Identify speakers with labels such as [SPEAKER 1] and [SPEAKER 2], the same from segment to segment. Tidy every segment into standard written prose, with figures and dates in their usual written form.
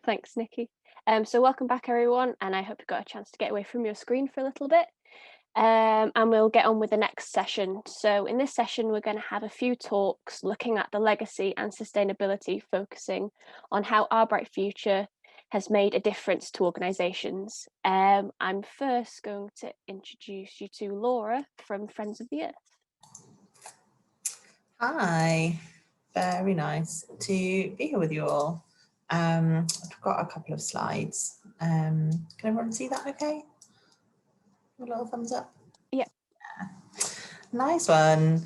[SPEAKER 1] Thanks, Nikki. So welcome back, everyone, and I hope you got a chance to get away from your screen for a little bit. And we'll get on with the next session. So in this session, we're going to have a few talks looking at the legacy and sustainability, focusing on how Our Bright Future has made a difference to organisations. I'm first going to introduce you to Laura from Friends of the Earth.
[SPEAKER 2] Hi, very nice to be here with you all. I've got a couple of slides. Can everyone see that okay? A little thumbs up?
[SPEAKER 1] Yeah.
[SPEAKER 2] Nice one.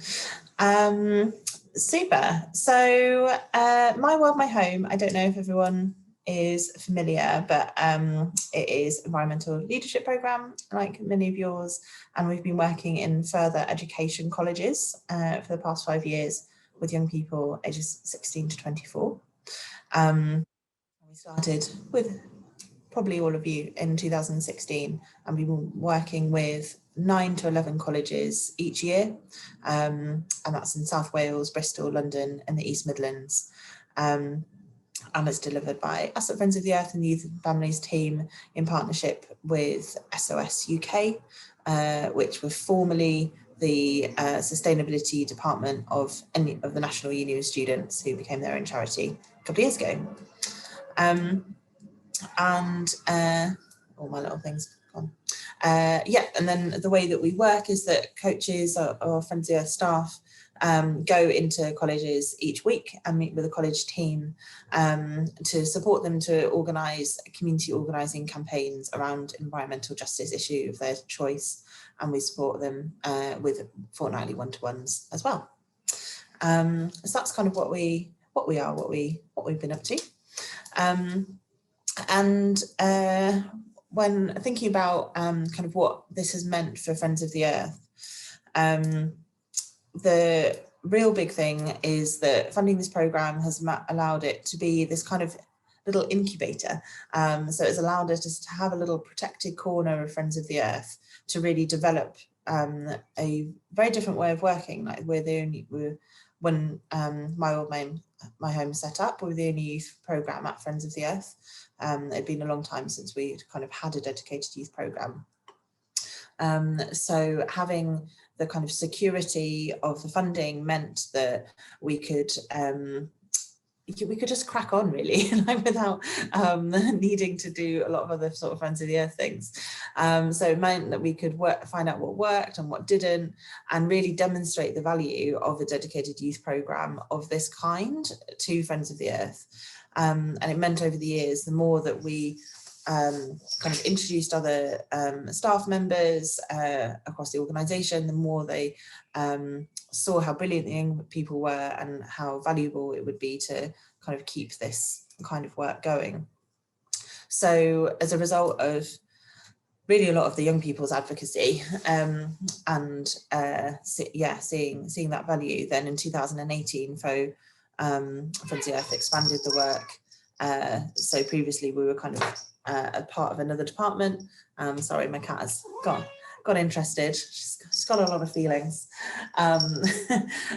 [SPEAKER 2] Super. So My World, My Home, I don't know if everyone is familiar, but it is environmental leadership program like many of yours, and we've been working in further education colleges for the past 5 years with young people ages 16 to 24. We started with probably all of you in 2016, and we've been working with 9 to 11 colleges each year, and that's in South Wales, Bristol, London and the East Midlands. And it's delivered by us at Friends of the Earth and the Youth and Families team in partnership with SOS UK, which were formerly the sustainability department of the National Union of Students, who became their own charity a couple of years ago. All my little things gone. And then the way that we work is that coaches or Friends of the Earth staff go into colleges each week and meet with a college team to support them to organise community organising campaigns around environmental justice issue of their choice, and we support them with fortnightly one-to-ones as well. So that's kind of what we've been up to. When thinking about kind of what this has meant for Friends of the Earth, the real big thing is that funding this programme has allowed it to be this kind of little incubator. So it's allowed us just to have a little protected corner of Friends of the Earth to really develop a very different way of working. Like when My World, My Home set up, we were the only youth programme at Friends of the Earth. It'd been a long time since we kind of had a dedicated youth programme. So having the kind of security of the funding meant that we could just crack on really, like without needing to do a lot of other sort of Friends of the Earth things. So it meant that we could find out what worked and what didn't, and really demonstrate the value of a dedicated youth programme of this kind to Friends of the Earth. And it meant over the years, the more that we kind of introduced other staff members across the organisation, the more they saw how brilliant the young people were and how valuable it would be to kind of keep this kind of work going. So as a result of really a lot of the young people's advocacy and seeing that value, then in 2018, Friends of the Earth expanded the work. So previously we were kind of a part of another department. Sorry, my cat has got interested. She's got a lot of feelings.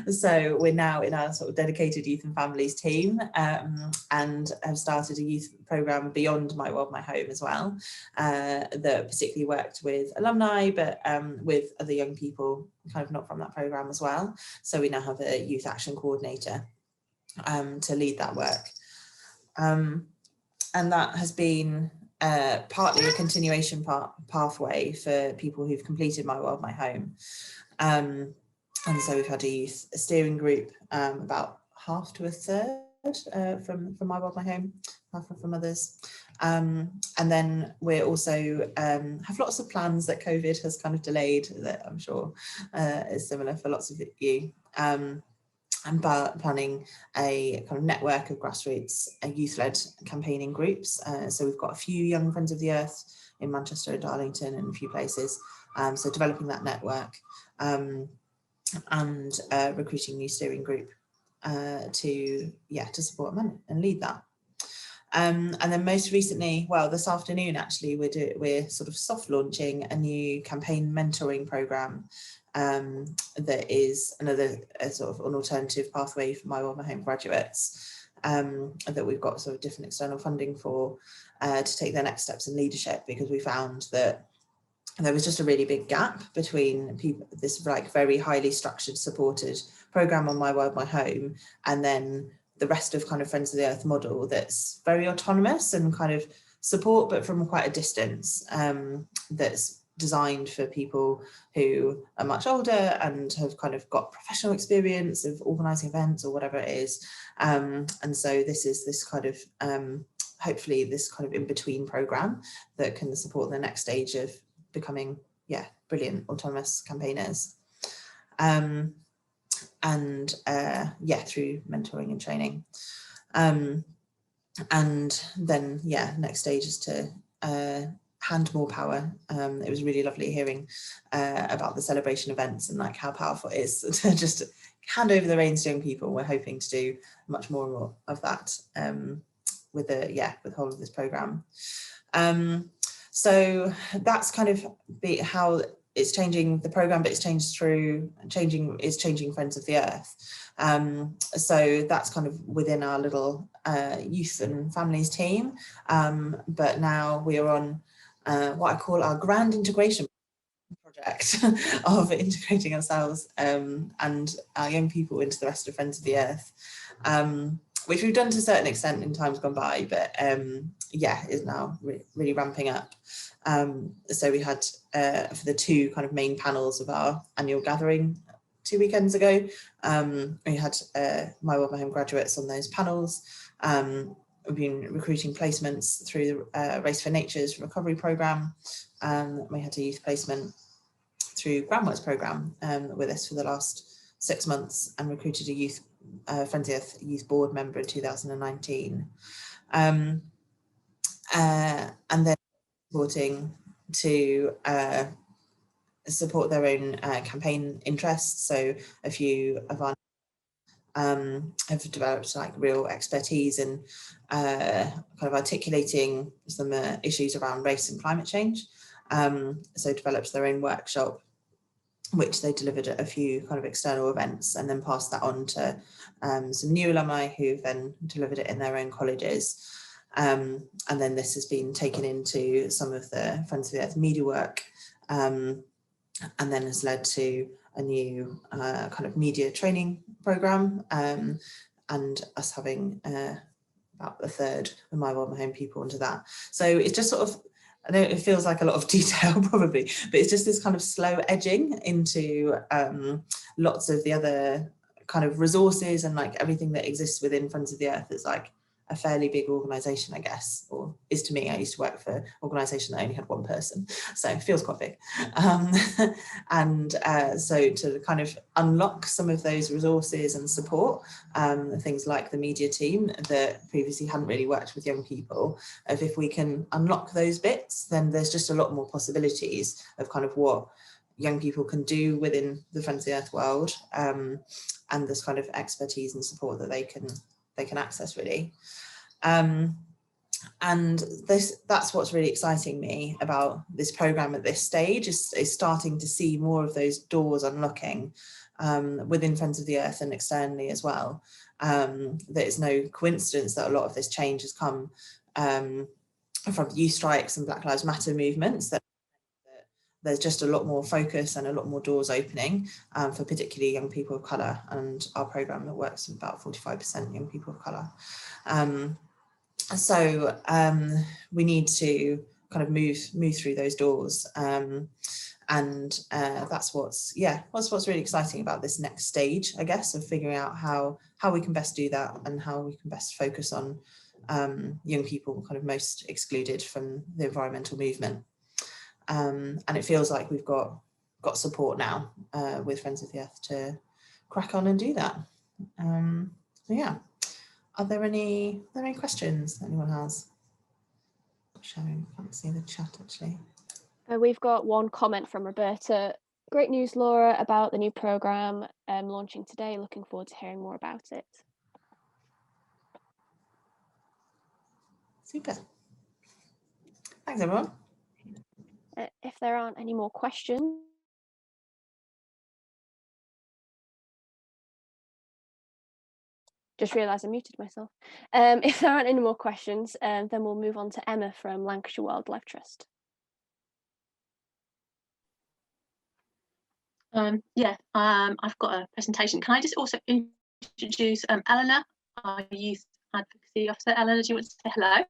[SPEAKER 2] So we're now in our sort of dedicated youth and families team, and have started a youth programme beyond My World, My Home as well, that particularly worked with alumni, but with other young people kind of not from that programme as well. So we now have a youth action coordinator to lead that work. And that has been partly a continuation pathway for people who've completed My World, My Home. And so we've had a youth steering group, about half to a third from My World, My Home, half from others. And then we're also have lots of plans that COVID has kind of delayed, that I'm sure is similar for lots of you. And planning a kind of network of grassroots youth-led campaigning groups. So we've got a few young Friends of the Earth in Manchester and Darlington and a few places. So developing that network and recruiting a new steering group to support and lead that. And then most recently, well, this afternoon actually, we're sort of soft launching a new campaign mentoring programme that is another sort of an alternative pathway for My World, My Home graduates. that we've got sort of different external funding for, to take their next steps in leadership, because we found that there was just a really big gap between people, this like very highly structured, supported program on My World, My Home, and then the rest of kind of Friends of the Earth model that's very autonomous and kind of support, but from quite a distance, that's designed for people who are much older and have kind of got professional experience of organising events or whatever it is. And so this is this kind of, hopefully this kind of in-between programme that can support the next stage of becoming, yeah, brilliant autonomous campaigners. And yeah, through mentoring and training. And then, yeah, next stage is to hand more power. It was really lovely hearing about the celebration events and like how powerful it is to just hand over the reins to young people. We're hoping to do much more of that with the, yeah, with the whole of this programme. So that's kind of how it's changing the programme, but it's changed through changing Friends of the Earth. So that's kind of within our little youth and families team. But now we are on what I call our grand integration project of integrating ourselves and our young people into the rest of Friends of the Earth, which we've done to a certain extent in times gone by, but yeah, is now really ramping up. So we had for the two kind of main panels of our annual gathering 2 weekends ago, we had My World, My Home graduates on those panels. We've been recruiting placements through the Race for Nature's recovery programme. We had a youth placement through Groundworks programme with us for the last 6 months, and recruited a youth Friends of the Earth youth board member in 2019. And then supporting to support their own campaign interests. So a few of our have developed like real expertise in kind of articulating some issues around race and climate change. So developed their own workshop, which they delivered at a few kind of external events, and then passed that on to some new alumni who then delivered it in their own colleges. And then this has been taken into some of the Friends of the Earth media work, and then has led to a new kind of media training programme, and us having about a third of My World, My Home people into that. So it's just sort of, I know it feels like a lot of detail probably, but it's just this kind of slow edging into lots of the other kind of resources and like everything that exists within Friends of the Earth is like a fairly big organisation, I guess, or is to me. I used to work for an organisation that only had one person, so it feels quite big. And so to kind of unlock some of those resources and support, things like the media team that previously hadn't really worked with young people, if we can unlock those bits, then there's just a lot more possibilities of kind of what young people can do within the Friends of the Earth world, and this kind of expertise and support that they can access, really. And that's what's really exciting me about this programme at this stage, is starting to see more of those doors unlocking within Friends of the Earth and externally as well. That it's no coincidence that a lot of this change has come from youth strikes and Black Lives Matter movements, that there's just a lot more focus and a lot more doors opening for particularly young people of colour, and our programme that works with about 45% young people of colour. So we need to kind of move through those doors, and that's what's really exciting about this next stage, I guess, of figuring out how we can best do that and how we can best focus on young people kind of most excluded from the environmental movement. And it feels like we've got support now with Friends of the Earth to crack on and do that. So yeah, are there any questions that anyone has? Showing, I can't see the chat actually.
[SPEAKER 1] We've got one comment from Roberta. Great news, Laura, about the new programme launching today. Looking forward to hearing more about it.
[SPEAKER 2] Super. Thanks, everyone.
[SPEAKER 1] If there aren't any more questions, Just realised I muted myself. If there aren't any more questions, then we'll move on to Emma from Lancashire Wildlife Trust.
[SPEAKER 3] I've got a presentation. Can I just also introduce Eleanor, our Youth Advocacy Officer. Eleanor, do you want to say hello?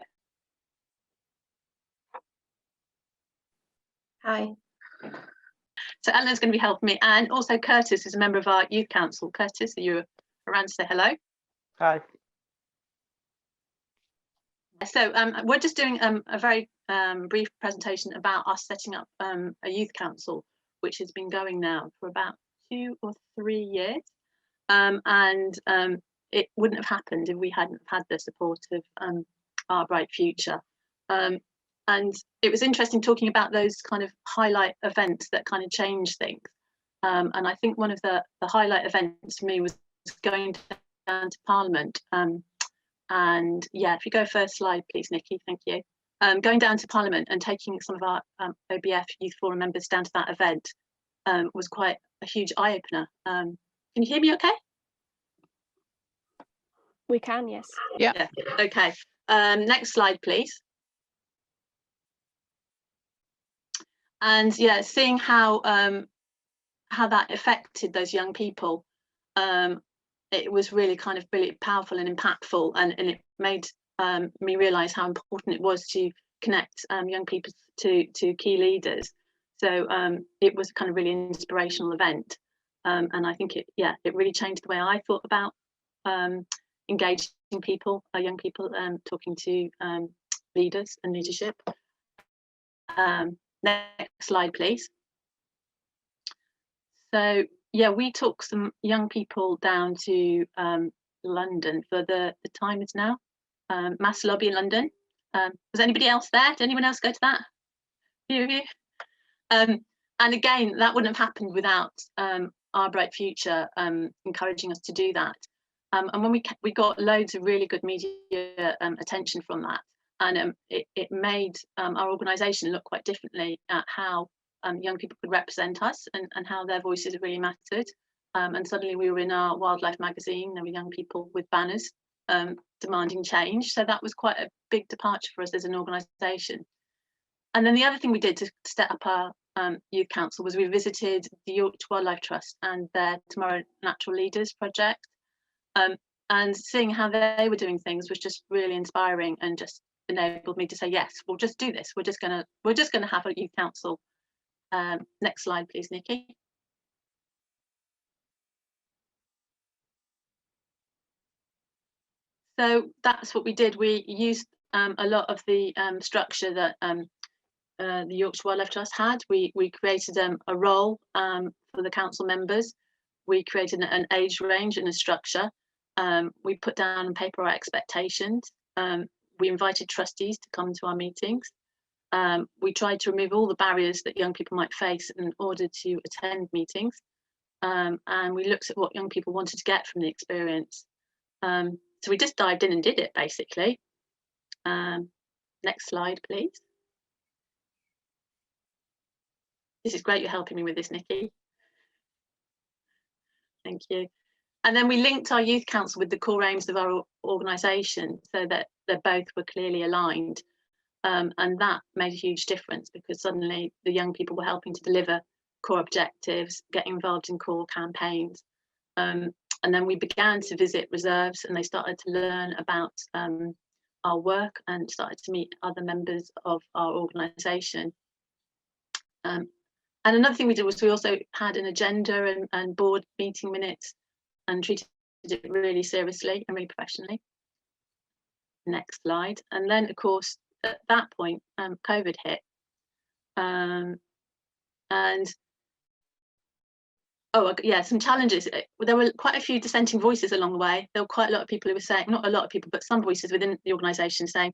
[SPEAKER 4] Hi.
[SPEAKER 3] So Eleanor's going to be helping me, and also Curtis is a member of our Youth Council. Curtis, are you around to say hello?
[SPEAKER 5] Hi.
[SPEAKER 3] So we're just doing a very brief presentation about us setting up a Youth Council, which has been going now for about 2 or 3 years. It wouldn't have happened if we hadn't had the support of Our Bright Future. And it was interesting talking about those kind of highlight events that kind of change things. And I think one of the highlight events for me was going down to Parliament. And yeah, if you go first slide, please, Nikki, thank you. Going down to Parliament and taking some of our OBF Youth Forum members down to that event was quite a huge eye-opener. Can you hear me okay?
[SPEAKER 1] We can, yes.
[SPEAKER 3] Yeah. Okay. Next slide, please. And yeah, seeing how that affected those young people, it was really kind of really powerful and impactful, and it made me realise how important it was to connect young people to key leaders. So it was kind of really inspirational event, and I think it really changed the way I thought about engaging people, young people, talking to leaders and leadership. Next slide, please. So yeah, we took some young people down to London for the time is now, Mass Lobby in London. Was anybody else there? Did anyone else go to that? A few of you? And again, that wouldn't have happened without Our Bright Future encouraging us to do that. And when we got loads of really good media attention from that, and it made our organisation look quite differently at how young people could represent us and how their voices really mattered. And suddenly we were in our wildlife magazine. There were young people with banners demanding change. So that was quite a big departure for us as an organisation. And then the other thing we did to set up our Youth Council was we visited the Yorkshire Wildlife Trust and their Tomorrow Natural Leaders project. And seeing how they were doing things was just really inspiring, and just enabled me to say, yes, we'll just do this. We're just gonna have a Youth Council. Next slide, please, Nikki. So that's what we did. We used a lot of the structure that the Yorkshire Wildlife Trust had. We created a role for the council members. We created an age range and a structure. We put down on paper our expectations. We invited trustees to come to our meetings. We tried to remove all the barriers that young people might face in order to attend meetings. And we looked at what young people wanted to get from the experience. So we just dived in and did it, basically. Next slide, please. This is great, you're helping me with this, Nikki. Thank you. And then we linked our Youth Council with the core aims of our organisation so that they both were clearly aligned. And that made a huge difference, because suddenly the young people were helping to deliver core objectives, get involved in core campaigns. And then we began to visit reserves, and they started to learn about our work and started to meet other members of our organisation. And another thing we did was we also had an agenda and board meeting minutes, and treated it really seriously and really professionally. Next slide. And then, of course, at that point, COVID hit. Some challenges. There were quite a few dissenting voices along the way. There were quite a lot of people who were saying, not a lot of people, but some voices within the organisation saying,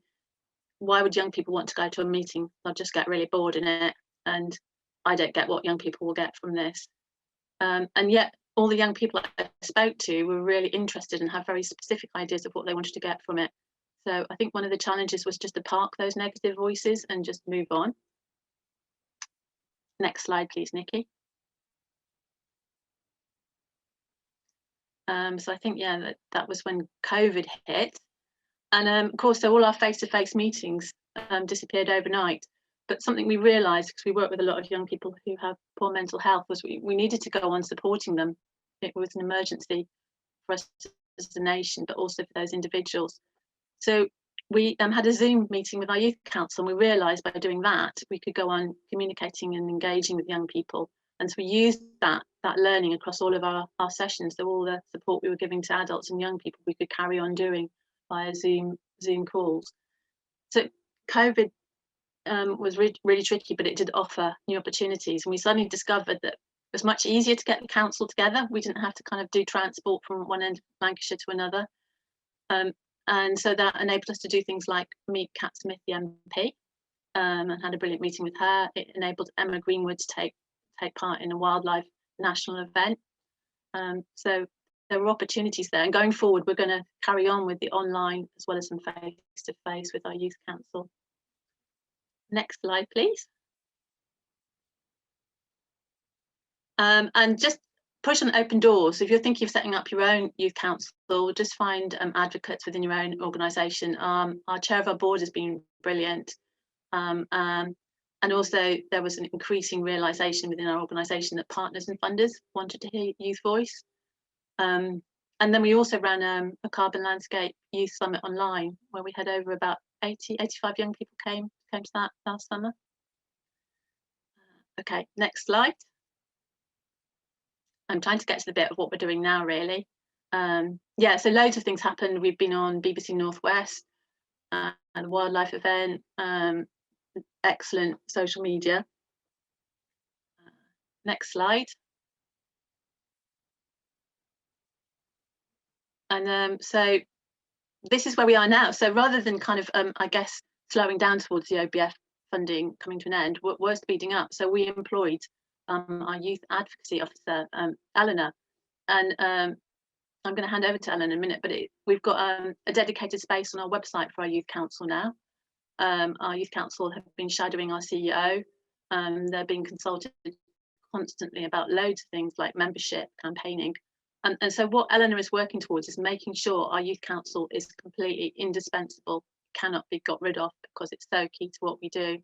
[SPEAKER 3] why would young people want to go to a meeting? They'll just get really bored in it. And I don't get what young people will get from this. And yet all the young people I spoke to were really interested and have very specific ideas of what they wanted to get from it. So I think one of the challenges was just to park those negative voices and just move on. Next slide, please, Nikki. So I think, yeah, that was when COVID hit. And of course, so all our face-to-face meetings disappeared overnight. But something we realised, because we work with a lot of young people who have poor mental health, was we needed to go on supporting them. It was an emergency for us as a nation, but also for those individuals. So we had a Zoom meeting with our youth council, and we realised by doing that we could go on communicating and engaging with young people. And so we used that learning across all of our sessions. So all the support we were giving to adults and young people, we could carry on doing via Zoom calls. So COVID was really tricky, but it did offer new opportunities. And we suddenly discovered that it was much easier to get the council together. We didn't have to kind of do transport from one end of Lancashire to another. And so that enabled us to do things like meet Kat Smith, the MP, and had a brilliant meeting with her. It enabled Emma Greenwood to take part in a wildlife national event. So there were opportunities there. And going forward, we're going to carry on with the online as well as some face-to-face with our youth council. Next slide, please. And just push on open doors. So if you're thinking of setting up your own youth council, just find advocates within your own organisation. Our chair of our board has been brilliant. And also there was an increasing realisation within our organisation that partners and funders wanted to hear youth voice. And then we also ran a Carbon Landscape Youth Summit online, where we had over about 85 young people came to that last summer. Okay, next slide. I'm trying to get to the bit of what we're doing now, really. Yeah, so loads of things happened. We've been on BBC Northwest, and the wildlife event, excellent social media. Next slide. And so this is where we are now. So rather than kind of, I guess, slowing down towards the OBF funding coming to an end, we're speeding up. So we employed our youth advocacy officer, Eleanor, and I'm going to hand over to Eleanor in a minute, but we've got a dedicated space on our website for our youth council now. Our youth council have been shadowing our CEO. They're being consulted constantly about loads of things like membership, campaigning. And so what Eleanor is working towards is making sure our youth council is completely indispensable, cannot be got rid of, because it's so key to what we do.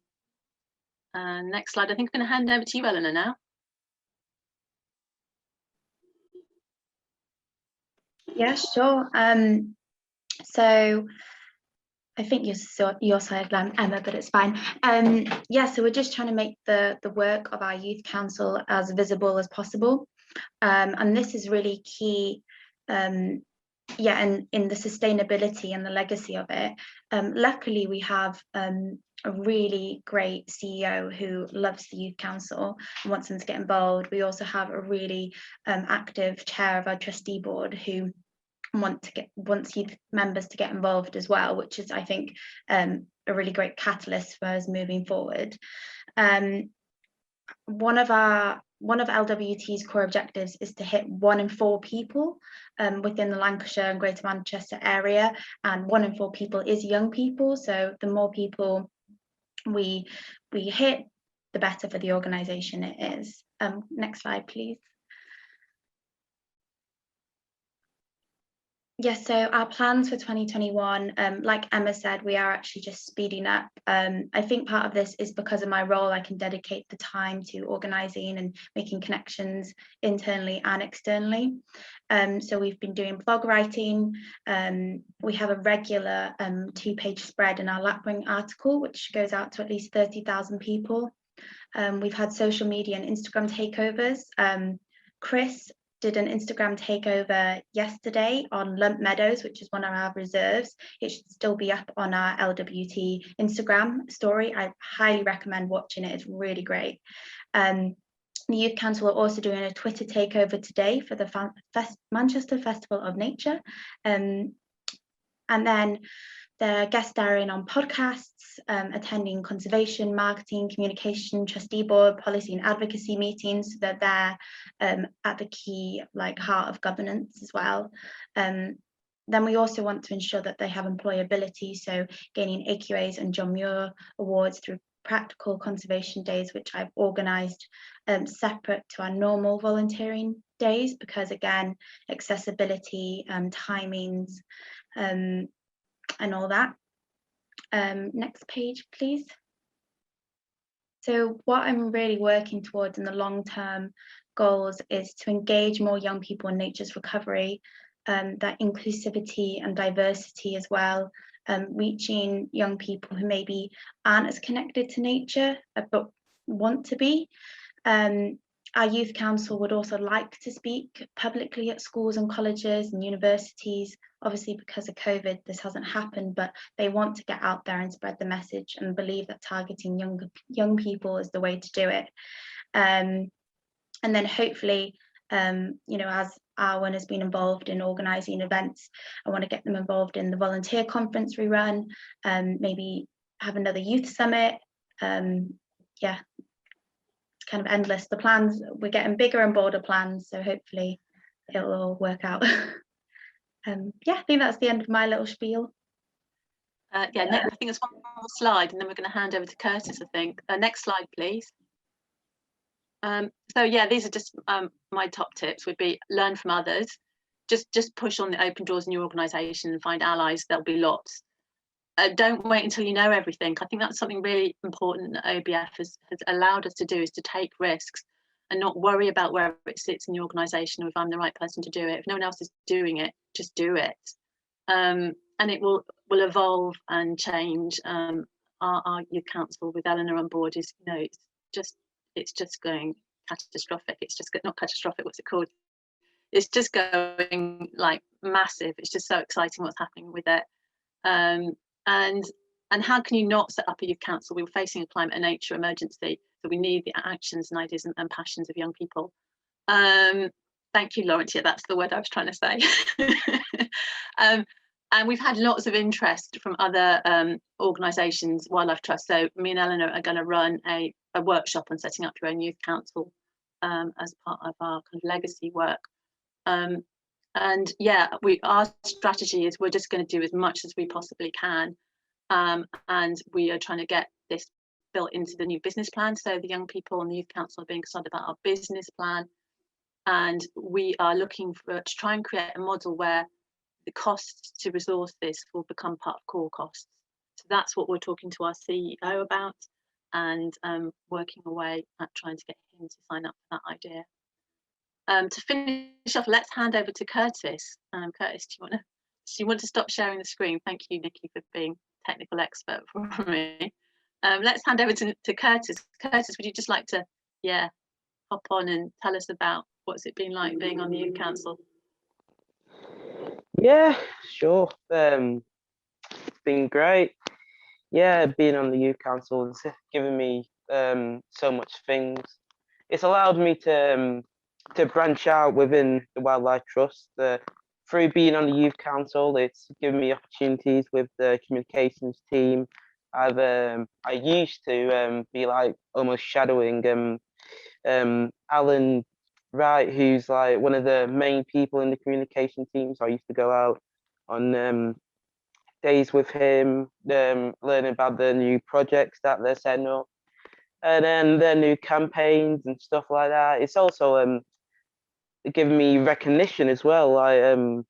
[SPEAKER 3] Next slide. I think I'm going to hand over to you, Eleanor, now.
[SPEAKER 4] Yeah, sure. So I think your side, Emma, but it's fine. Yeah, so we're just trying to make the work of our youth council as visible as possible. And this is really key, yeah, and in the sustainability and the legacy of it. Luckily, we have a really great CEO who loves the youth council and wants them to get involved. We also have a really active chair of our trustee board who wants youth members to get involved as well, which is, I think, a really great catalyst for us moving forward. One of LWT's core objectives is to hit 1 in 4 people within the Lancashire and Greater Manchester area, and 1 in 4 people is young people. So the more people we hit, the better for the organisation it is. Next slide, please. Yes, so our plans for 2021, like Emma said, we are actually just speeding up. I think part of this is because of my role, I can dedicate the time to organising and making connections internally and externally. So we've been doing blog writing. We have a regular 2-page spread in our Lapwing article, which goes out to at least 30,000 people. We've had social media and Instagram takeovers. Chris did an Instagram takeover yesterday on Lump Meadows, which is one of our reserves. It should still be up on our LWT Instagram story. I highly recommend watching it. It's really great. The Youth Council are also doing a Twitter takeover today for the Manchester Festival of Nature. And then they're guest starring on podcasts, attending conservation, marketing, communication, trustee board, policy and advocacy meetings. They're there at the key heart of governance as well. Then we also want to ensure that they have employability, so gaining AQAs and John Muir awards through practical conservation days, which I've organised separate to our normal volunteering days, because again, accessibility, timings, and all that. Next page, please. So what I'm really working towards in the long-term goals is to engage more young people in nature's recovery, that inclusivity and diversity as well, reaching young people who maybe aren't as connected to nature but want to be. Our youth council would also like to speak publicly at schools and colleges and universities. Obviously, because of COVID, this hasn't happened, but they want to get out there and spread the message and believe that targeting young people is the way to do it. And then hopefully, you know, as Arwen has been involved in organising events, I want to get them involved in the volunteer conference we run, maybe have another youth summit. Yeah, it's kind of endless. The plans, we're getting bigger and bolder plans, so hopefully it'll all work out. Yeah, I think that's the end of my little spiel.
[SPEAKER 3] Yeah, I think there's one more slide, and then we're going to hand over to Curtis, I think. Next slide, please. So yeah, these are just my top tips would be learn from others. Just push on the open doors in your organisation and find allies. There'll be lots. Don't wait until you know everything. I think that's something really important that OBF has allowed us to do, is to take risks and not worry about where it sits in the organisation or if I'm the right person to do it. If no one else is doing it, just do it. And it will evolve and change. Our youth council with Eleanor on board is, you know, it's just going catastrophic. It's just not catastrophic. What's it called? It's just going like massive. It's just so exciting what's happening with it. And how can you not set up a youth council? We were facing a climate and nature emergency, so we need the actions and ideas and passions of young people. Thank you, Lawrence. Yeah, that's the word I was trying to say. And we've had lots of interest from other organisations, Wildlife Trust. So me and Eleanor are going to run a workshop on setting up your own youth council as part of our kind of legacy work. And yeah, our strategy is we're just going to do as much as we possibly can. And we are trying to get this built into the new business plan. So the young people and the youth council are being excited about our business plan. And we are looking to try and create a model where the costs to resource this will become part of core costs. So that's what we're talking to our CEO about, and working away at trying to get him to sign up for that idea. To finish off, let's hand over to Curtis. Curtis, do you want to stop sharing the screen? Thank you, Nikki, for being technical expert for me. Let's hand over to Curtis. Curtis, would you just like to, hop on and tell us about what's it been like being on the youth council?
[SPEAKER 5] Yeah, sure. It's been great. Yeah, being on the youth council has given me so much things. It's allowed me to branch out within the Wildlife Trust. Through being on the youth council, it's given me opportunities with the communications team. I used to be like almost shadowing Alan Wright, who's like one of the main people in the communication team. So I used to go out on days with him, learning about the new projects that they're setting up, and then their new campaigns and stuff like that. It's also given me recognition as well. I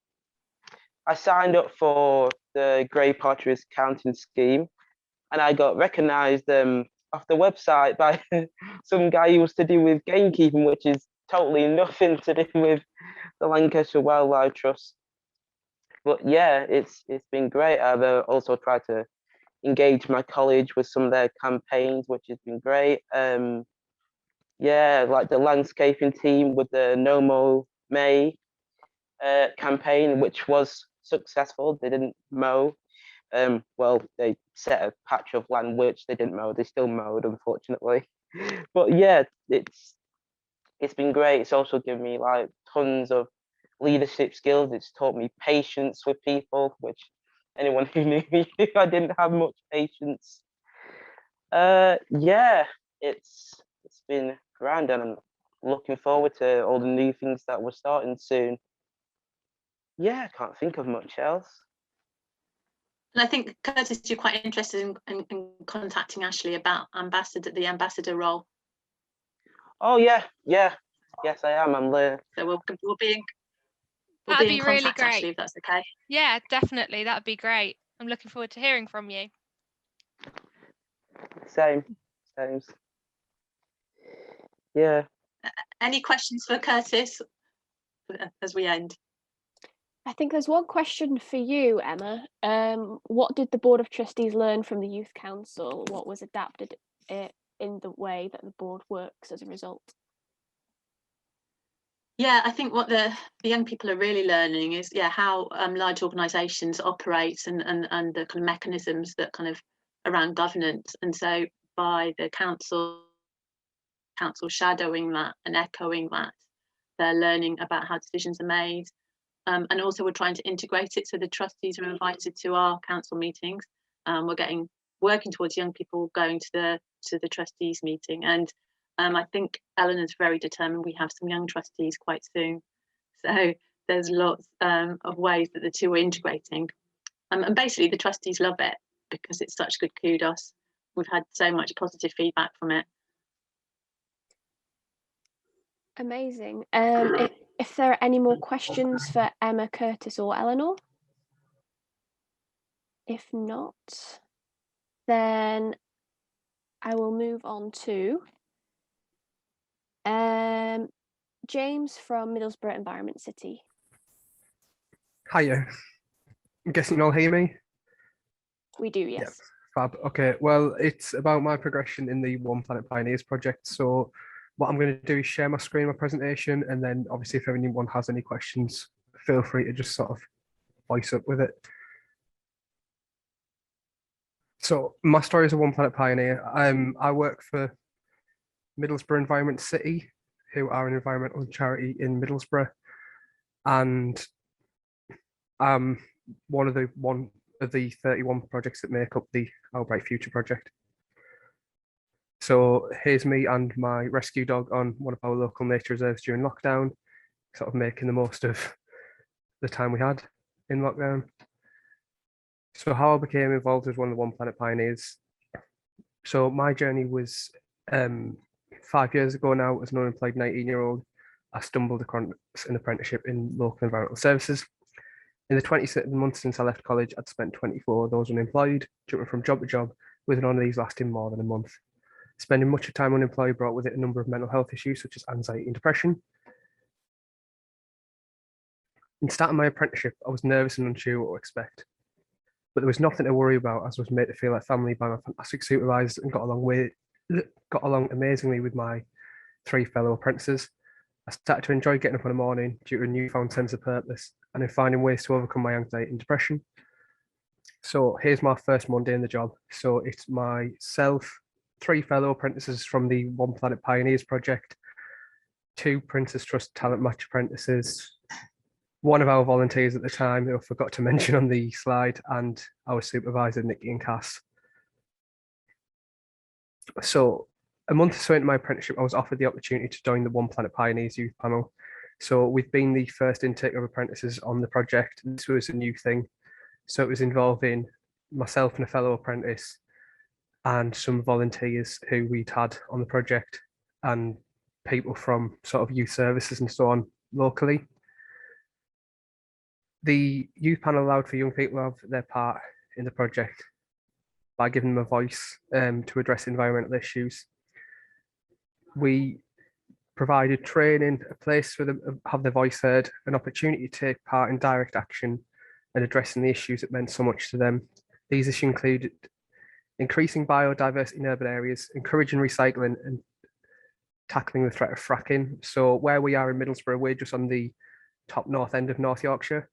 [SPEAKER 5] signed up for the Grey Partridge Counting Scheme, and I got recognised off the website by some guy who was to do with gamekeeping, which is totally nothing to do with the Lancashire Wildlife Trust. But yeah, it's been great. I've also tried to engage my college with some of their campaigns, which has been great. Yeah, like the landscaping team with the No Mow May campaign, which was successful. They didn't mow. Well, they set a patch of land which they didn't mow. They still mowed, unfortunately. But yeah, it's been great. It's also given me like tons of leadership skills. It's taught me patience with people, which anyone who knew me, I didn't have much patience. Yeah, it's been grand, and I'm looking forward to all the new things that we're starting soon. Yeah, I can't think of much else.
[SPEAKER 3] And I think, Curtis, you're quite interested in contacting Ashley about the ambassador role.
[SPEAKER 5] Oh yeah. Yes, I am. I'm there.
[SPEAKER 3] So we'll be in
[SPEAKER 6] That'd be really
[SPEAKER 3] contact, Ashley,
[SPEAKER 6] great.
[SPEAKER 3] if that's okay.
[SPEAKER 6] Yeah, definitely. That'd be great. I'm looking forward to hearing from you.
[SPEAKER 5] Same. Yeah.
[SPEAKER 3] Any questions for Curtis as we end?
[SPEAKER 1] I think there's one question for you, Emma. What did the Board of Trustees learn from the Youth Council? What was adapted in the way that the board works as a result?
[SPEAKER 3] Yeah, I think what the young people are really learning is how large organisations operate and the kind of mechanisms that kind of around governance. And so by the council shadowing that and echoing that, they're learning about how decisions are made. And also we're trying to integrate it so the trustees are invited to our council meetings. We're working towards young people going to the trustees meeting, and I think Eleanor's very determined we have some young trustees quite soon. So there's lots of ways that the two are integrating, and basically the trustees love it because it's such good kudos. We've had so much positive feedback from it.
[SPEAKER 1] Amazing. If there are any more questions for Emma, Curtis, or Eleanor? If not, then I will move on to James from Middlesbrough Environment City.
[SPEAKER 7] Hiya. I'm guessing you all hear me?
[SPEAKER 1] We do, yes.
[SPEAKER 7] Yep. Fab. Okay, well, it's about my progression in the One Planet Pioneers project. So what I'm going to do is share my screen, my presentation, and then obviously if anyone has any questions, feel free to just sort of voice up with it. So my story as a One Planet Pioneer. I work for Middlesbrough Environment City, who are an environmental charity in Middlesbrough, and one of the 31 projects that make up the Our Bright Future project. So here's me and my rescue dog on one of our local nature reserves during lockdown, sort of making the most of the time we had in lockdown. So how I became involved as one of the One Planet Pioneers. So my journey was 5 years ago now. As an unemployed 19-year-old, I stumbled across an apprenticeship in local environmental services. In the 27 months since I left college, I'd spent 24 of those unemployed, jumping from job to job, with none of these lasting more than a month. Spending much of time unemployed brought with it a number of mental health issues such as anxiety and depression. In starting my apprenticeship, I was nervous and unsure what to expect. But there was nothing to worry about, as I was made to feel like family by my fantastic supervisors and got along amazingly with my 3 fellow apprentices. I started to enjoy getting up in the morning due to a newfound sense of purpose and in finding ways to overcome my anxiety and depression. So here's my first Monday in the job. So it's myself, 3 fellow apprentices from the One Planet Pioneers project, 2 Prince's Trust Talent Match apprentices, one of our volunteers at the time who I forgot to mention on the slide, and our supervisor, Nikki and Cass. So a month or so into my apprenticeship, I was offered the opportunity to join the One Planet Pioneers youth panel. So we've been the first intake of apprentices on the project. This was a new thing. So it was involving myself and a fellow apprentice and some volunteers who we'd had on the project and people from sort of youth services and so on locally. The youth panel allowed for young people to have their part in the project by giving them a voice to address environmental issues. We provided training, a place for them to have their voice heard, an opportunity to take part in direct action and addressing the issues that meant so much to them. These issues included increasing biodiversity in urban areas, encouraging recycling, and tackling the threat of fracking. So where we are in Middlesbrough, we're just on the top north end of North Yorkshire.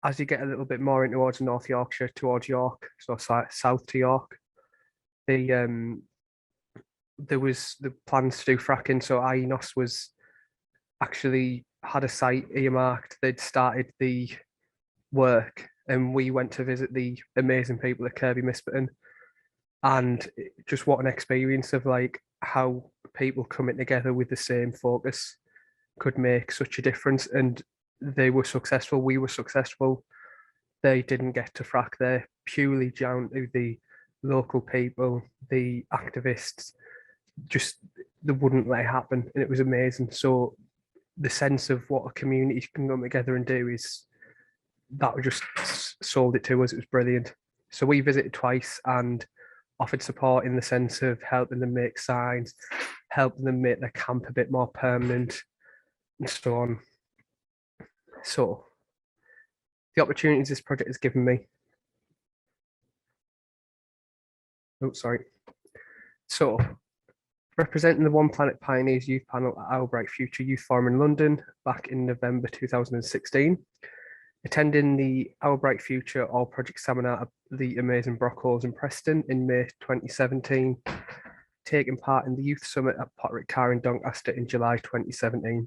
[SPEAKER 7] As you get a little bit more in towards North Yorkshire, towards York, so south to York, there was the plans to do fracking. So IENOS was actually had a site earmarked. They'd started the work, and we went to visit the amazing people at Kirby Misperton, and just what an experience of like how people coming together with the same focus could make such a difference. And they were successful, we were successful. They didn't get to frack there purely down to the local people, the activists, just they wouldn't let it happen, and it was amazing. So the sense of what a community can come together and do is that just sold it to us. It was brilliant. So we visited twice and offered support in the sense of helping them make signs, helping them make their camp a bit more permanent, and so on. So the opportunities this project has given me. Oh, sorry. So representing the One Planet Pioneers Youth Panel at Our Bright Future Youth Forum in London back in November 2016. Attending the Our Bright Future All Project Seminar at the amazing Brock Halls in Preston in May 2017. Taking part in the Youth Summit at Potterick Car in Doncaster in July 2017.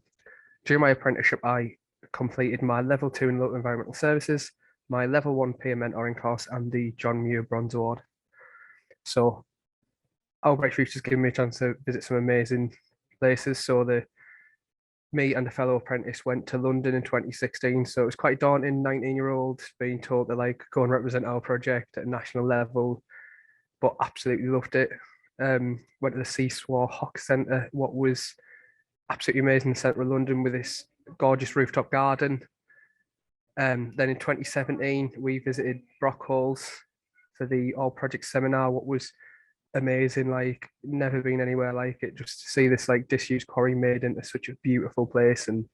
[SPEAKER 7] During my apprenticeship, I completed my Level 2 in Local Environmental Services, my Level 1 peer mentoring course, and the John Muir Bronze Award. So Our Bright Future has given me a chance to visit some amazing places. So me and a fellow apprentice went to London in 2016. So it was quite daunting, 19-year-old being told to like go and represent our project at a national level, but absolutely loved it. Went to the Seaswar Hock Centre, what was absolutely amazing in the centre of London with this gorgeous rooftop garden. Then in 2017, we visited Brock Halls for the All Project Seminar, what was amazing, like never been anywhere like it. Just to see this like disused quarry made into such a beautiful place and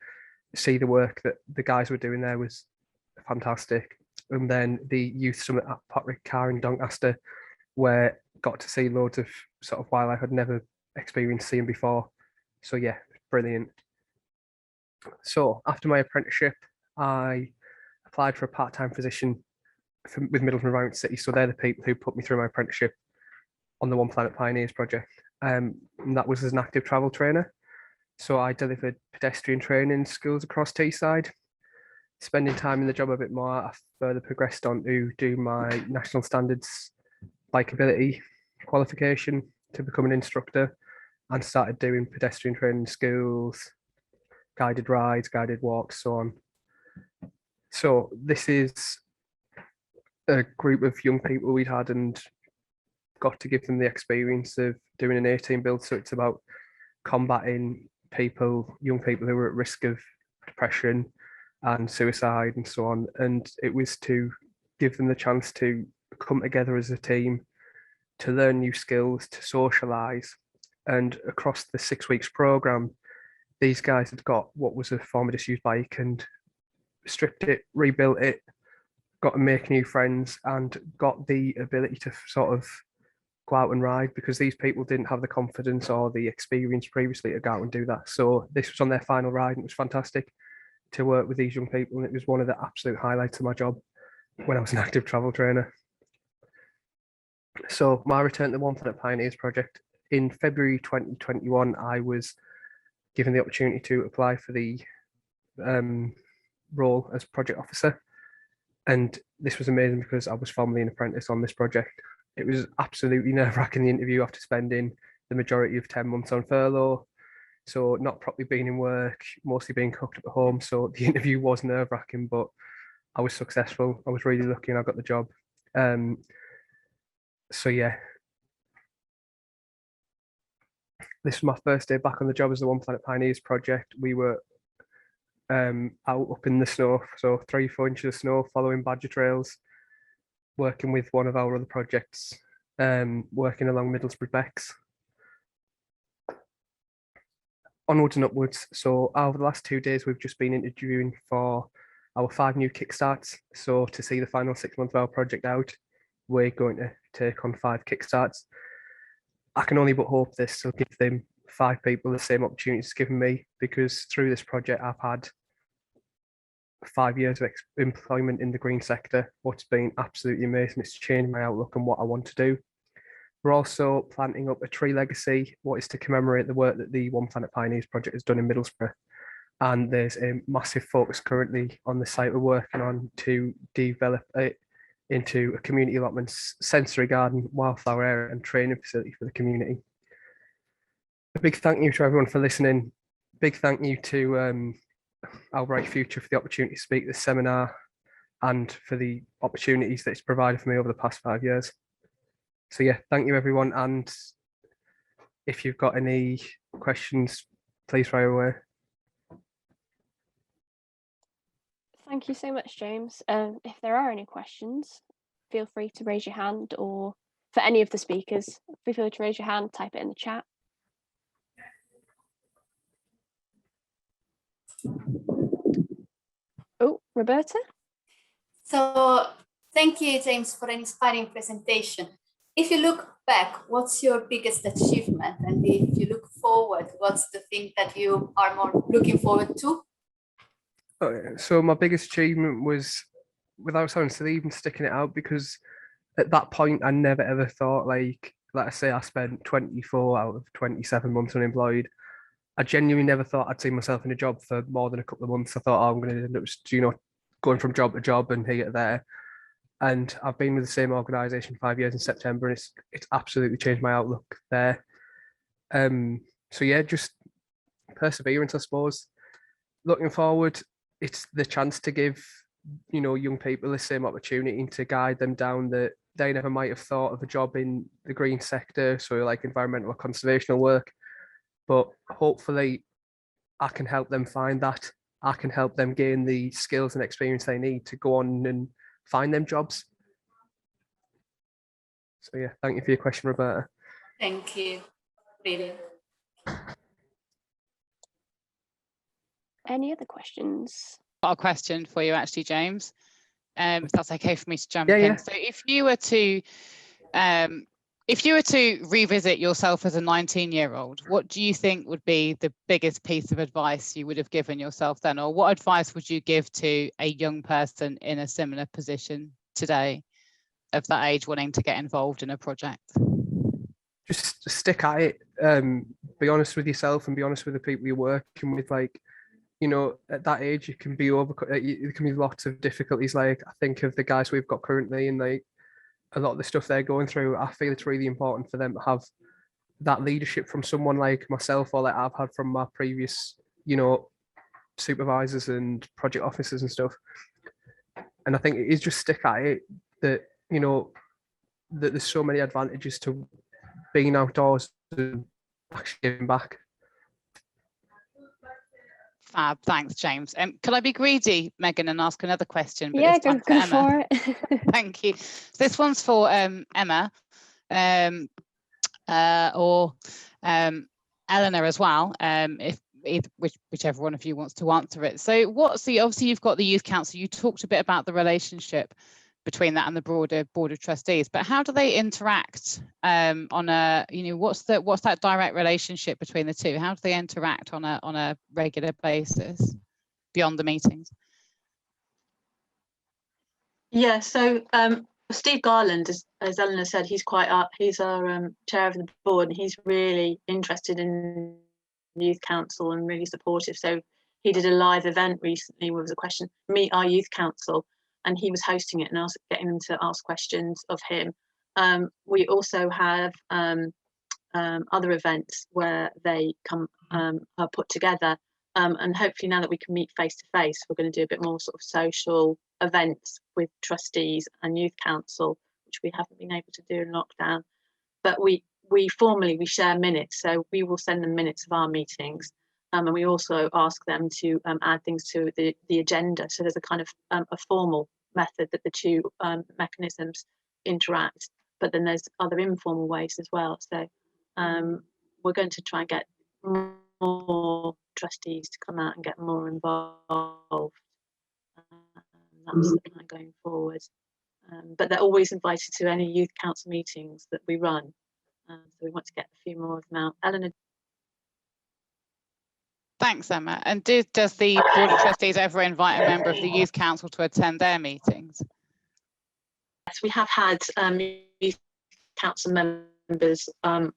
[SPEAKER 7] see the work that the guys were doing there was fantastic. And then the Youth Summit at Potterick Car in Doncaster, where got to see loads of sort of wildlife I'd never experienced seeing before. So yeah, brilliant. So after my apprenticeship, I applied for a part-time position with Middleton Environment City. So they're the people who put me through my apprenticeship on the One Planet Pioneers project. And that was as an active travel trainer. So I delivered pedestrian training in schools across Teesside. Spending time in the job a bit more, I further progressed on to do my national standards bikeability qualification to become an instructor, and started doing pedestrian training in schools, guided rides, guided walks, so on. So this is a group of young people we'd had and got to give them the experience of doing an 18 build. So it's about combating young people who are at risk of depression and suicide and so on. And it was to give them the chance to come together as a team, to learn new skills, to socialize. And across the 6 weeks program, these guys had got what was a former disused bike and stripped it, rebuilt it, got to make new friends, and got the ability to sort of go out and ride, because these people didn't have the confidence or the experience previously to go out and do that. So this was on their final ride, and it was fantastic to work with these young people. And it was one of the absolute highlights of my job when I was an active travel trainer. So my return to the One Planet Pioneers project, in February 2021, I was given the opportunity to apply for the role as project officer. And this was amazing because I was formerly an apprentice on this project. It was absolutely nerve-wracking, the interview, after spending the majority of 10 months on furlough. So not properly being in work, mostly being cooked up at home. So the interview was nerve-wracking, but I was successful. I was really lucky and I got the job. So yeah, this was my first day back on the job as the One Planet Pioneers project. We were out up in the snow, so 3-4 inches of snow, following badger trails, working with one of our other projects, working along Middlesbrough Becks. Onwards and upwards. So over the last 2 days, we've just been interviewing for our 5 new kickstarts. So to see the final 6 months of our project out, we're going to take on 5 kickstarts. I can only but hope this will give them 5 people the same opportunities it's given me, because through this project, I've had 5 years of employment in the green sector, what's been absolutely amazing. It's changed my outlook on what I want to do. We're also planting up a tree legacy, what is to commemorate the work that the One Planet Pioneers project has done in Middlesbrough. And there's a massive focus currently on the site we're working on to develop it into a community allotments, sensory garden, wildflower area, and training facility for the community. A big thank you to everyone for listening. Big thank you to Our Bright Future for the opportunity to speak at this seminar, and for the opportunities that it's provided for me over the past 5 years. So yeah, thank you everyone, and if you've got any questions, please fire away.
[SPEAKER 1] Thank you so much, James. If there are any questions, feel free to raise your hand, or for any of the speakers, feel free to raise your hand, type it in the chat. Oh, Roberta?
[SPEAKER 8] So thank you, James, for an inspiring presentation. If you look back, what's your biggest achievement? And if you look forward, what's the thing that you are more looking forward to?
[SPEAKER 7] So my biggest achievement was, without sounding silly, even sticking it out, because at that point I never ever thought, like I say, I spent 24 out of 27 months unemployed. I genuinely never thought I'd see myself in a job for more than a couple of months. I thought, oh, I'm going to end up just, going from job to job and here to there. And I've been with the same organisation 5 years in September, and it's absolutely changed my outlook there. So yeah, just perseverance, I suppose. Looking forward, it's the chance to give young people the same opportunity and to guide them down that they never might have thought of a job in the green sector, so like environmental or conservational work. But hopefully I can help them find that. I can help them gain the skills and experience they need to go on and find them jobs. So yeah, thank you for your question, Roberta.
[SPEAKER 8] Thank you. Brilliant.
[SPEAKER 1] Any other questions?
[SPEAKER 9] Got a question for you actually, James. If that's okay for me to jump
[SPEAKER 7] Yeah,
[SPEAKER 9] in.
[SPEAKER 7] yeah.
[SPEAKER 9] So if you were to revisit yourself as a 19-year-old, what do you think would be the biggest piece of advice you would have given yourself then? Or what advice would you give to a young person in a similar position today of that age wanting to get involved in a project?
[SPEAKER 7] Just stick at it. Be honest with yourself and be honest with the people you're working with. Like, at that age, it can be there can be lots of difficulties. Like, I think of the guys we've got currently, and like a lot of the stuff they're going through. I feel it's really important for them to have that leadership from someone like myself, or like I've had from my previous, supervisors and project officers and stuff. And I think it is just stick at it. That that there's so many advantages to being outdoors and actually giving back.
[SPEAKER 9] Fab, thanks, James. Could I be greedy, Megan, and ask another question? But
[SPEAKER 1] Yeah,
[SPEAKER 9] this
[SPEAKER 1] go
[SPEAKER 9] time to Emma.
[SPEAKER 1] for it.
[SPEAKER 9] Thank you. This one's for Emma, or Eleanor as well, whichever one of you wants to answer it. So obviously you've got the youth council. You talked a bit about the relationship between that and the broader board of trustees, but how do they interact on a, what's that direct relationship between the two? How do they interact on a regular basis beyond the meetings?
[SPEAKER 3] Yeah, so Steve Garland, as Eleanor said, he's our chair of the board, and he's really interested in youth council and really supportive. So he did a live event recently where there was a question, meet our youth council, and he was hosting it and getting them to ask questions of him. We also have other events where they come are put together, and hopefully now that we can meet face to face, we're going to do a bit more sort of social events with trustees and youth council, which we haven't been able to do in lockdown. But we formally share minutes, so we will send them minutes of our meetings, and we also ask them to add things to the agenda. So there's a kind of a formal method that the two mechanisms interact, but then there's other informal ways as well. So we're going to try and get more trustees to come out and get more involved. That's the plan going forward. But they're always invited to any youth council meetings that we run. So we want to get a few more of them out. Eleanor.
[SPEAKER 9] Thanks, Emma. And does the board of trustees ever invite a member of the youth council to attend their meetings?
[SPEAKER 3] Yes, we have had youth council members on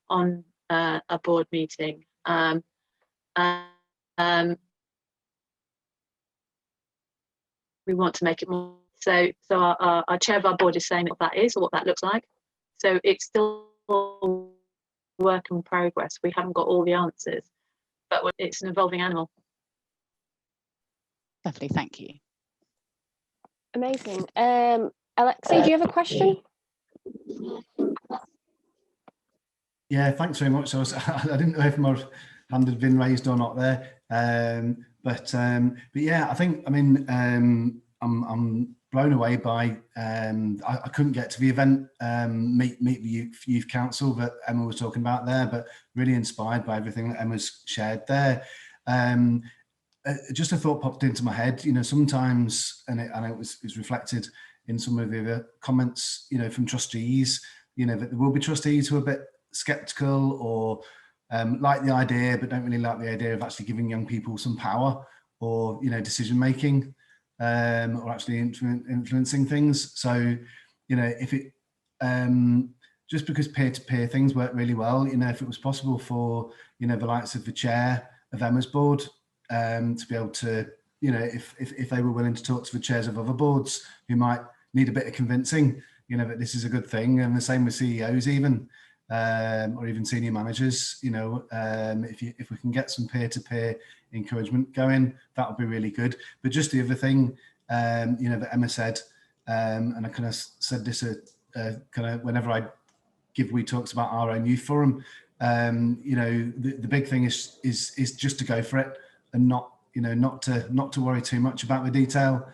[SPEAKER 3] a board meeting. We want to make it more. So our chair of our board is saying what that is or what that looks like. So it's still a work in progress. We haven't got all the answers, but it's an evolving animal.
[SPEAKER 9] Lovely, thank you.
[SPEAKER 1] Amazing. Alexei, do you have a question?
[SPEAKER 10] Yeah, thanks very much. I didn't know if my hand had been raised or not there, but yeah, I mean, I'm blown away by. I couldn't get to the event, meet the youth council that Emma was talking about there, but really inspired by everything that Emma's shared there. Just a thought popped into my head. You know, sometimes, and it was reflected in some of the comments, you know, from trustees. You know, that there will be trustees who are a bit skeptical or like the idea, but don't really like the idea of actually giving young people some power or, you know, decision making, or actually influencing things. So, you know, if it just because peer-to-peer things work really well, you know, if it was possible for, you know, the likes of the chair of Emma's board to be able to, you know, if they were willing to talk to the chairs of other boards who might need a bit of convincing, you know, that this is a good thing, and the same with CEOs even, or even senior managers, you know, if we can get some peer-to-peer encouragement going, that would be really good. But just the other thing, you know, that Emma said, and I kind of said this kind of whenever I give wee talks about our own youth forum, you know, the big thing is just to go for it and not, you know, not to worry too much about the detail,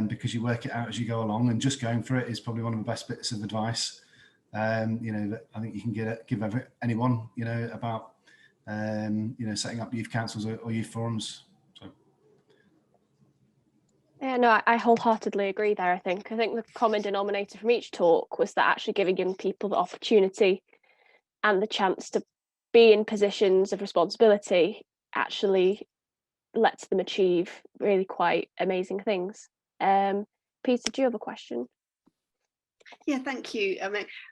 [SPEAKER 10] because you work it out as you go along, and just going for it is probably one of the best bits of advice, you know, that I think you can give anyone, you know, about, you know, setting up youth councils or youth forums. So.
[SPEAKER 1] Yeah, no, I wholeheartedly agree there. I think the common denominator from each talk was that actually giving young people the opportunity and the chance to be in positions of responsibility actually lets them achieve really quite amazing things. Peter, do you have a question?
[SPEAKER 11] Yeah, thank you,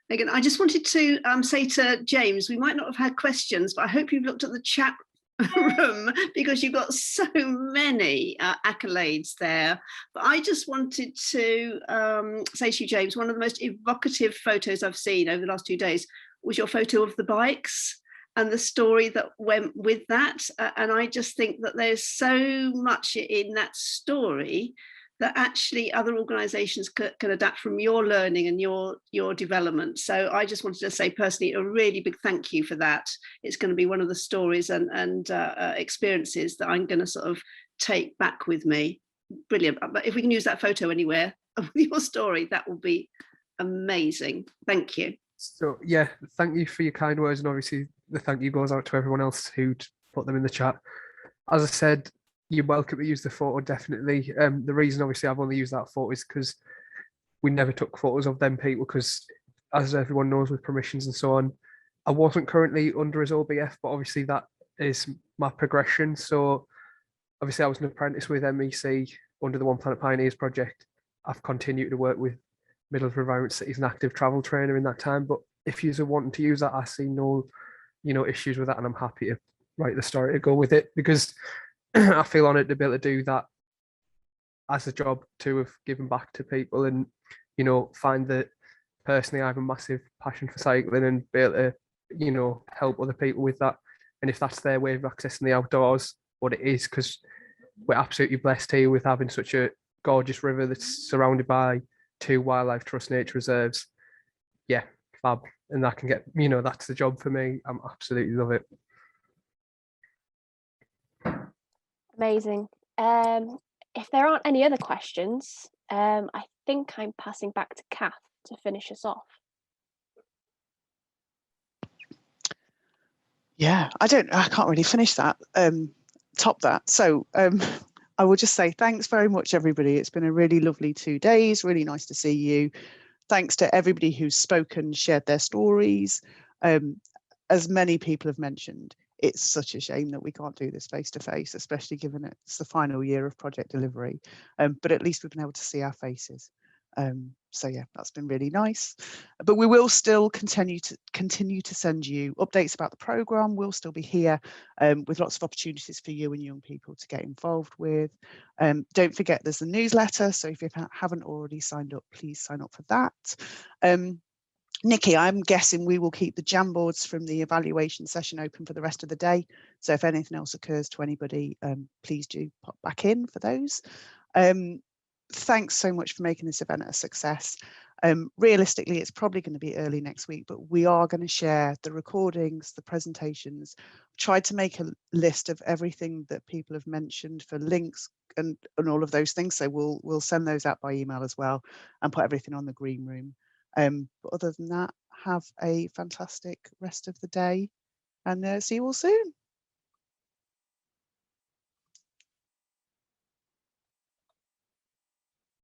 [SPEAKER 11] Megan. I just wanted to say to James, we might not have had questions, but I hope you've looked at the chat room because you've got so many accolades there. But I just wanted to say to you, James, one of the most evocative photos I've seen over the last 2 days was your photo of the bikes and the story that went with that. And I just think that there's so much in that story that actually other organisations can adapt from your learning and your development. So I just wanted to say personally a really big thank you for that. It's going to be one of the stories and experiences that I'm going to sort of take back with me. Brilliant. But if we can use that photo anywhere of your story, that will be amazing. Thank you.
[SPEAKER 7] So yeah, thank you for your kind words, and obviously the thank you goes out to everyone else who'd put them in the chat. As I said, you're welcome to use the photo, definitely. The reason obviously I've only used that photo is because we never took photos of them people, because as everyone knows with permissions and so on, I wasn't currently under as OBF, but obviously that is my progression. So obviously I was an apprentice with MEC under the One Planet Pioneers project. I've continued to work with Middlesbrough Environment Cities and active travel trainer in that time. But if you're wanting to use that, I see no, you know, issues with that, and I'm happy to write the story to go with it, because I feel honoured to be able to do that as a job too, of giving back to people, and, you know, find that personally I have a massive passion for cycling and be able to, you know, help other people with that. And if that's their way of accessing the outdoors, what it is, because we're absolutely blessed here with having such a gorgeous river that's surrounded by 2 wildlife trust nature reserves. Yeah, fab. And that can get, you know, that's the job for me. I'm absolutely love it.
[SPEAKER 1] Amazing. If there aren't any other questions, I think I'm passing back to Kath to finish us off.
[SPEAKER 12] Yeah, I can't really finish that, top that. So I will just say thanks very much, everybody. It's been a really lovely 2 days, really nice to see you. Thanks to everybody who's spoken, shared their stories. As many people have mentioned, it's such a shame that we can't do this face to face, especially given it's the final year of project delivery. But at least we've been able to see our faces. So yeah, that's been really nice. But we will still continue to send you updates about the programme. We'll still be here with lots of opportunities for you and young people to get involved with. Don't forget there's a newsletter, so if you haven't already signed up, please sign up for that. Nikki, I'm guessing we will keep the Jamboards from the evaluation session open for the rest of the day. So if anything else occurs to anybody, please do pop back in for those. thanks so much for making this event a success. Realistically, it's probably going to be early next week, but we are going to share the recordings, the presentations, tried to make a list of everything that people have mentioned for links and all of those things. So we'll send those out by email as well and put everything on the green room. But other than that, have a fantastic rest of the day and see you all soon.